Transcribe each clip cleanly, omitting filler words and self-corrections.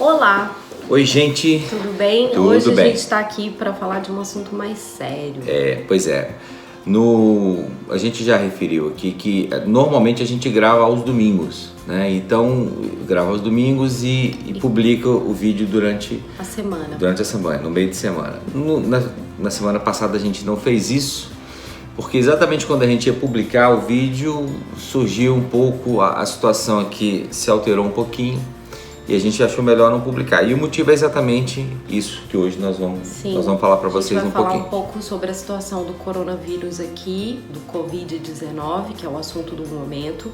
Olá, Oi, gente. tudo bem? Tudo Hoje bem. a gente está aqui para falar de um assunto mais sério. Pois é. A gente já referiu aqui que normalmente a gente grava aos domingos, né? Então, grava aos domingos e publica o vídeo durante A semana. a semana, no meio de semana. Na semana passada a gente não fez isso, porque exatamente quando a gente ia publicar o vídeo, surgiu um pouco, a situação aqui se alterou um pouquinho. E a gente achou melhor não publicar. E o motivo é exatamente isso que hoje nós vamos falar para vocês um pouquinho. A gente vai falar um pouco sobre a situação do coronavírus aqui, do Covid-19, que é o assunto do momento.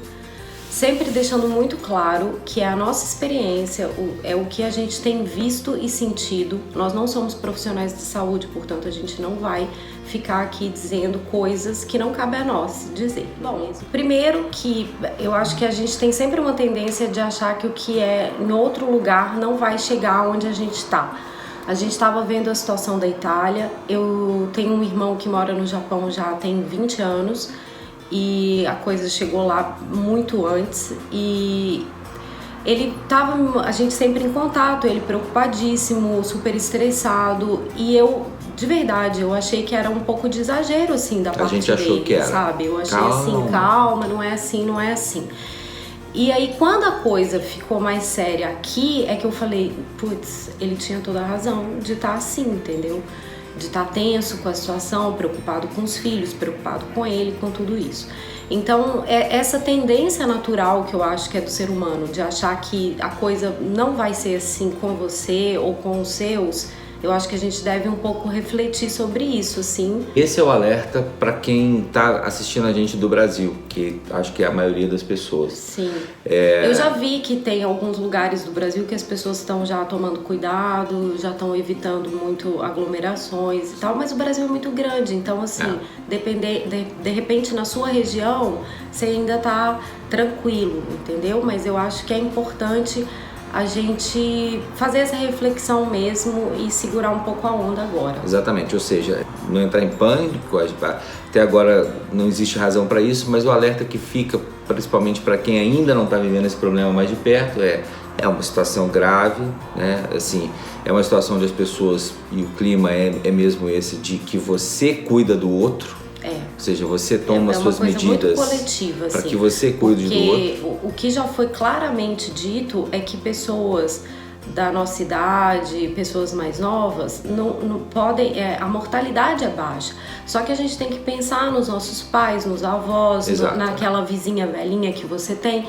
Sempre deixando muito claro que é a nossa experiência, é o que a gente tem visto e sentido. Nós não somos profissionais de saúde, portanto a gente não vai ficar aqui dizendo coisas que não cabe a nós dizer. Bom, primeiro que eu acho que a gente tem sempre uma tendência de achar que o que é em outro lugar não vai chegar onde a gente está. A gente estava vendo a situação da Itália. Eu tenho um irmão que mora no Japão já tem 20 anos e a coisa chegou lá muito antes e a gente sempre em contato, ele preocupadíssimo, super estressado, e de verdade, eu achei que era um pouco de exagero, assim, da parte dele. A gente achou que era. Sabe? Eu achei assim, calma, não é assim, não é assim. E aí, quando a coisa ficou mais séria aqui, é que eu falei, putz, ele tinha toda a razão de estar assim, entendeu? De estar tenso com a situação, preocupado com os filhos, preocupado com ele, com tudo isso. Então, essa tendência natural que eu acho que é do ser humano, de achar que a coisa não vai ser assim com você ou com os seus, eu acho que a gente deve um pouco refletir sobre isso, assim. Esse é o alerta para quem está assistindo a gente do Brasil, que acho que é a maioria das pessoas. Sim. Eu já vi que tem alguns lugares do Brasil que as pessoas estão já tomando cuidado, já estão evitando muito aglomerações e tal, mas o Brasil é muito grande, então assim, de repente na sua região você ainda tá tranquilo, entendeu? Mas eu acho que é importante a gente fazer essa reflexão mesmo e segurar um pouco a onda agora. Exatamente, ou seja, não entrar em pânico, até agora não existe razão para isso, mas o alerta que fica, principalmente para quem ainda não está vivendo esse problema mais de perto, é uma situação grave, né? Assim, é uma situação onde as pessoas, e o clima é mesmo esse, de que você cuida do outro. Ou seja, você toma as suas medidas para que você cuide do outro. O que já foi claramente dito é que pessoas da nossa idade, pessoas mais novas, não podem, a mortalidade é baixa. Só que a gente tem que pensar nos nossos pais, nos avós, naquela vizinha velhinha que você tem.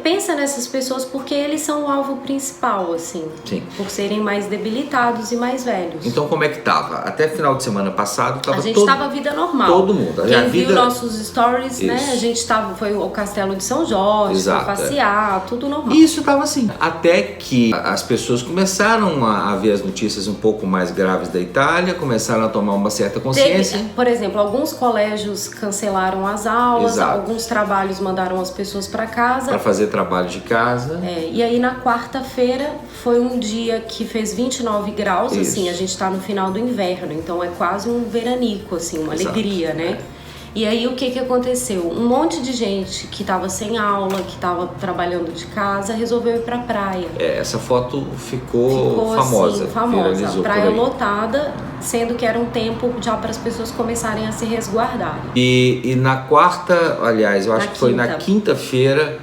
Pensa nessas pessoas porque eles são o alvo principal, assim. Sim. Por serem mais debilitados e mais velhos. Então como é que tava? Até final de semana passado a gente tava vida normal. Todo mundo. Quem viu nossos stories, né? A gente foi ao Castelo de São Jorge, foi passear, tudo normal. E isso tava assim. Até que as pessoas começaram a ver as notícias um pouco mais graves da Itália, começaram a tomar uma certa consciência. Por exemplo, alguns colégios cancelaram as aulas, alguns trabalhos mandaram as pessoas para casa. Fazer trabalho de casa. E aí na quarta-feira foi um dia que fez 29 graus, assim, a gente tá no final do inverno, então é quase um veranico, assim, uma alegria, né? E aí o que aconteceu? Um monte de gente que tava sem aula, que tava trabalhando de casa, resolveu ir pra praia. Essa foto ficou famosa. Assim, famosa. Praia lotada, sendo que era um tempo já para as pessoas começarem a se resguardarem. E na quarta, aliás, eu acho que foi na quinta-feira,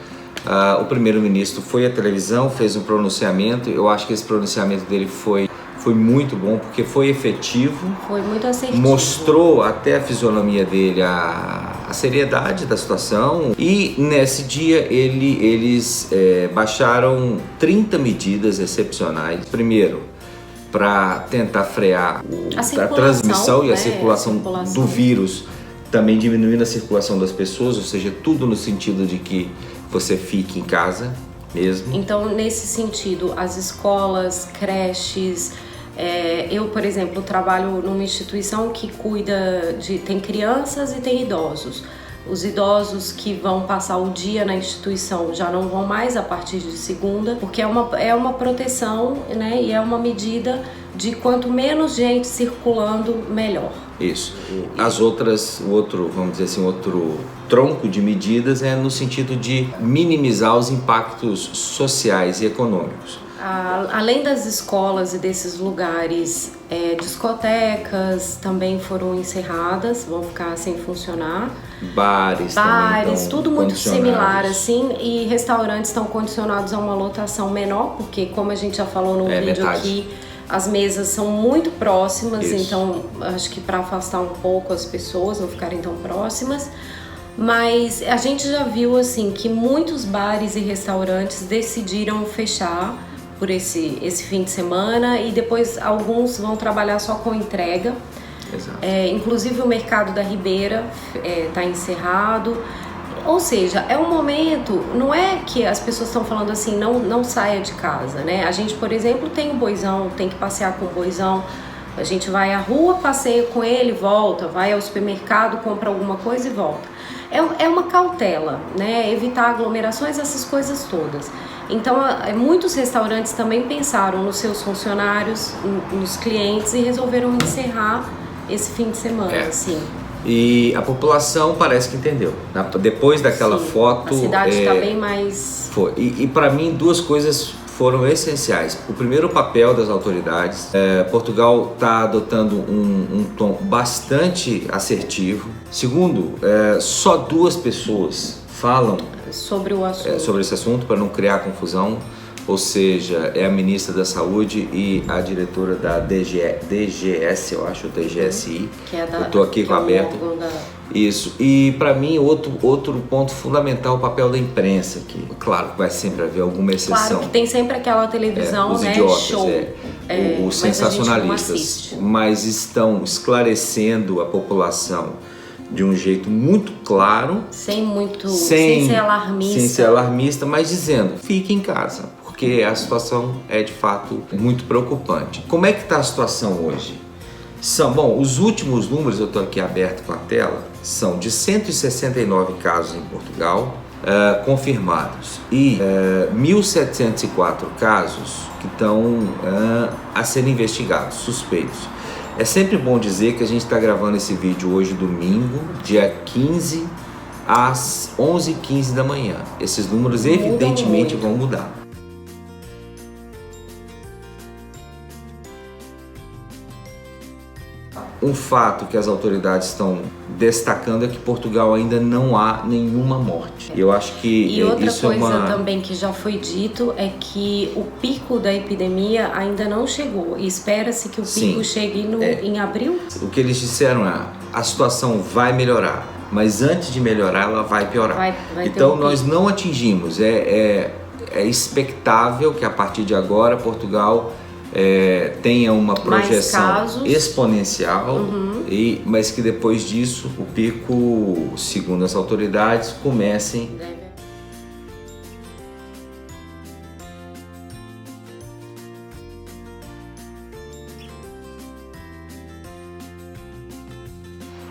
o primeiro-ministro foi à televisão, fez um pronunciamento. Eu acho que esse pronunciamento dele foi muito bom, porque foi efetivo. Foi muito assertivo. Mostrou até a fisionomia dele a seriedade da situação. E nesse dia eles baixaram 30 medidas excepcionais. Primeiro, para tentar frear a transmissão e a circulação do vírus, também diminuindo a circulação das pessoas, ou seja, tudo no sentido de que você fique em casa mesmo. Então, nesse sentido, as escolas, creches, eu, por exemplo, trabalho numa instituição que tem crianças e tem idosos. Os idosos que vão passar o dia na instituição já não vão mais a partir de segunda, porque é uma proteção, né? E é uma medida de quanto menos gente circulando, melhor. Isso. Vamos dizer assim, outro tronco de medidas é no sentido de minimizar os impactos sociais e econômicos. Além das escolas e desses lugares, discotecas também foram encerradas, vão ficar sem funcionar. Bares também tudo muito similar assim, e restaurantes estão condicionados a uma lotação menor, porque como a gente já falou no vídeo metade. aqui, as mesas são muito próximas, Isso. então acho que para afastar um pouco as pessoas, não ficarem tão próximas. Mas a gente já viu assim que muitos bares e restaurantes decidiram fechar por esse fim de semana, e depois alguns vão trabalhar só com entrega. Exato. Inclusive o mercado da Ribeira está encerrado. Ou seja, é um momento, não é que as pessoas estão falando assim, não saia de casa, né? A gente, por exemplo, tem o boizão, tem que passear com o boizão. A gente vai à rua, passeia com ele, volta, vai ao supermercado, compra alguma coisa e volta. É uma cautela, né? Evitar aglomerações, essas coisas todas. Então, muitos restaurantes também pensaram nos seus funcionários, nos clientes, e resolveram encerrar esse fim de semana, assim. E a população parece que entendeu. Depois daquela foto... A cidade está bem mais... Foi. E para mim, duas coisas foram essenciais. O primeiro, o papel das autoridades. Portugal está adotando um tom bastante assertivo. Segundo, só 2 pessoas falam sobre o assunto. Sobre esse assunto, para não criar confusão. Ou seja, é a ministra da Saúde e a diretora da DGS, eu acho, DGSI. Que é eu estou aqui com aberto. Isso. E para mim, outro ponto fundamental, o papel da imprensa aqui. Claro que vai sempre haver alguma exceção. Claro que tem sempre aquela televisão, os né? idiotas, Show. Os sensacionalistas. Mas estão esclarecendo a população de um jeito muito claro. Sem ser alarmista. Sem ser alarmista, mas dizendo, fique em casa. Porque a situação é de fato muito preocupante. Como é que está a situação hoje? Os últimos números, eu estou aqui aberto com a tela, são de 169 casos em Portugal confirmados e 1.704 casos que estão a serem investigados, suspeitos. É sempre bom dizer que a gente está gravando esse vídeo hoje, domingo, dia 15, às 11h15 da manhã. Esses números evidentemente vão mudar. Um fato que as autoridades estão destacando é que Portugal ainda não há nenhuma morte. Eu acho que e outra isso coisa também que já foi dito é que o pico da epidemia ainda não chegou, e espera-se que o pico chegue em abril. O que eles disseram é: a situação vai melhorar, mas antes de melhorar ela vai piorar. Vai então nós não atingimos, é expectável que a partir de agora Portugal tenha uma projeção exponencial, mas que depois disso o pico, segundo as autoridades, comecem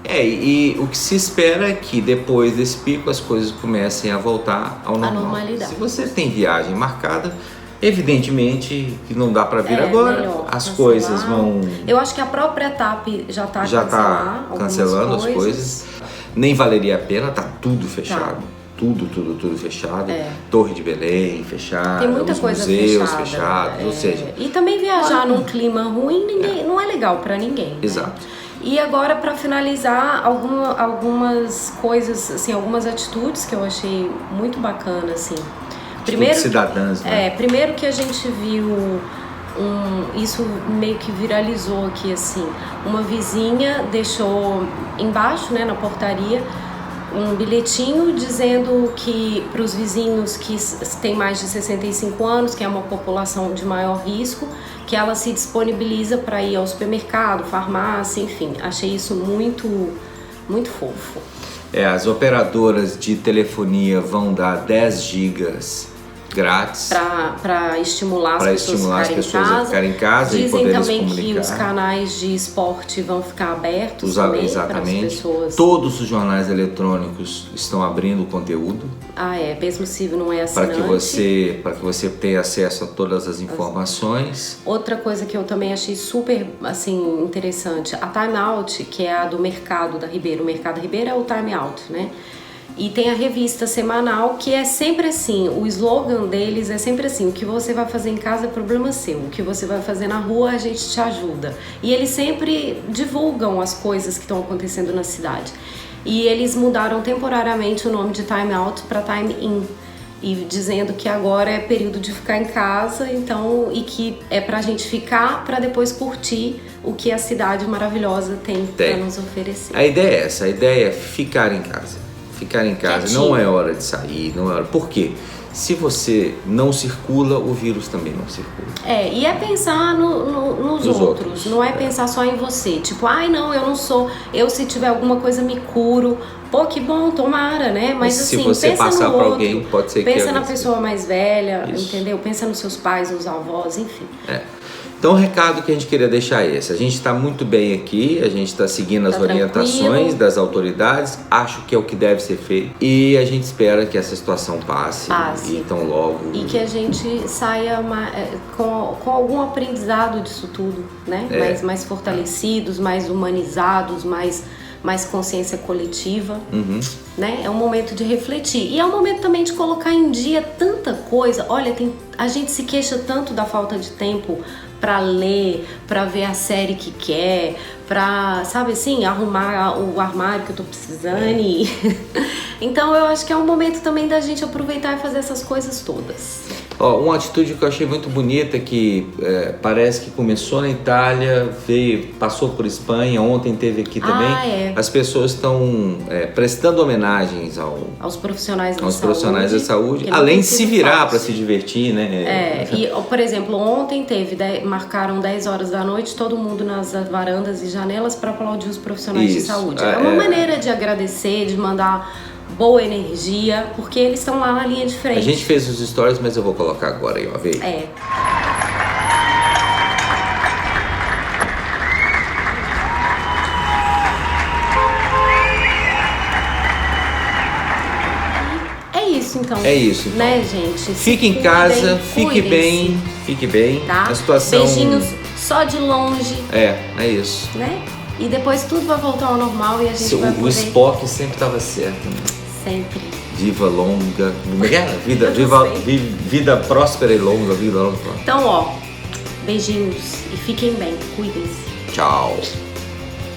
e o que se espera é que depois desse pico as coisas comecem a voltar ao normal. Normalidade. Se você tem viagem marcada, evidentemente que não dá para vir agora, as coisas vão... Eu acho que a própria TAP já está cancelando as coisas. Nem valeria a pena, tá tudo fechado. Tudo fechado. Torre de Belém fechada, tem muita os coisa museus fechados, ou seja... E também viajar num clima ruim não é legal para ninguém. Exato. Né? E agora, para finalizar, algumas coisas, assim, algumas atitudes que eu achei muito bacana, assim. Primeiro, cidadãs, né? Primeiro que a gente viu isso meio que viralizou aqui, assim. Uma vizinha deixou embaixo, né, na portaria, um bilhetinho dizendo que para os vizinhos que têm mais de 65 anos, que é uma população de maior risco, que ela se disponibiliza para ir ao supermercado, farmácia, enfim. Achei isso muito, muito fofo. As operadoras de telefonia vão dar 10 gigas grátis para estimular as pessoas a ficarem em casa. Dizem também que os canais de esporte vão ficar abertos também para as pessoas. Todos os jornais eletrônicos estão abrindo conteúdo. Mesmo se não é assinante. Para que você tenha acesso a todas as informações. Outra coisa que eu também achei super assim interessante, a Time Out, que é a do mercado da Ribeira. O mercado da Ribeira é o Time Out, né? E tem a revista semanal, que é sempre assim, o slogan deles é sempre assim: o que você vai fazer em casa é problema seu, o que você vai fazer na rua a gente te ajuda. E eles sempre divulgam as coisas que estão acontecendo na cidade. E eles mudaram temporariamente o nome de Time Out para Time In, e dizendo que agora é período de ficar em casa, então, e que é pra gente ficar para depois curtir o que a cidade maravilhosa tem para nos oferecer. A ideia é essa, a ideia é ficar em casa. Ficar em casa, quietinho. não é hora de sair, não é hora. Por quê? Se você não circula, o vírus também não circula. E é pensar nos outros, não é pensar só em você. Tipo, ai não, eu não sou, eu se tiver alguma coisa me curo. Pô, que bom, tomara, né? Mas assim, se você pensa passar no para outro, alguém, pode ser que... pensa na pessoa mais velha, Isso. entendeu? Pensa nos seus pais, nos avós, enfim. Então o recado que a gente queria deixar é esse: a gente está muito bem aqui, a gente está seguindo as orientações tranquilo das autoridades, acho que é o que deve ser feito, e a gente espera que essa situação passe. E então logo... E que a gente saia com algum aprendizado disso tudo, né? Mais fortalecidos, mais humanizados, mais consciência coletiva, né? É um momento de refletir e é um momento também de colocar em dia tanta coisa. Olha, a gente se queixa tanto da falta de tempo pra ler, pra ver a série que quer, pra, sabe assim, arrumar o armário que eu tô precisando. Então eu acho que é um momento também da gente aproveitar e fazer essas coisas todas. Uma atitude que eu achei muito bonita, que parece que começou na Itália, passou por Espanha, ontem teve aqui também. As pessoas estão prestando homenagens aos profissionais da saúde, além de se virar para se divertir, né? E, por exemplo, ontem marcaram 10 horas da noite, todo mundo nas varandas e janelas para aplaudir os profissionais de saúde. É uma maneira de agradecer, de mandar boa energia, porque eles estão lá na linha de frente. A gente fez os stories, mas eu vou colocar agora aí, ó, vê. Então, é isso, então. Né, gente? Fique em casa, fique bem, tá? A situação... Beijinhos só de longe. É isso. Né? E depois tudo vai voltar ao normal e a gente vai poder... O Spock sempre estava certo, né? Sempre. Viva longa... vida próspera e longa, vida longa. Então, beijinhos e fiquem bem, cuidem-se. Tchau.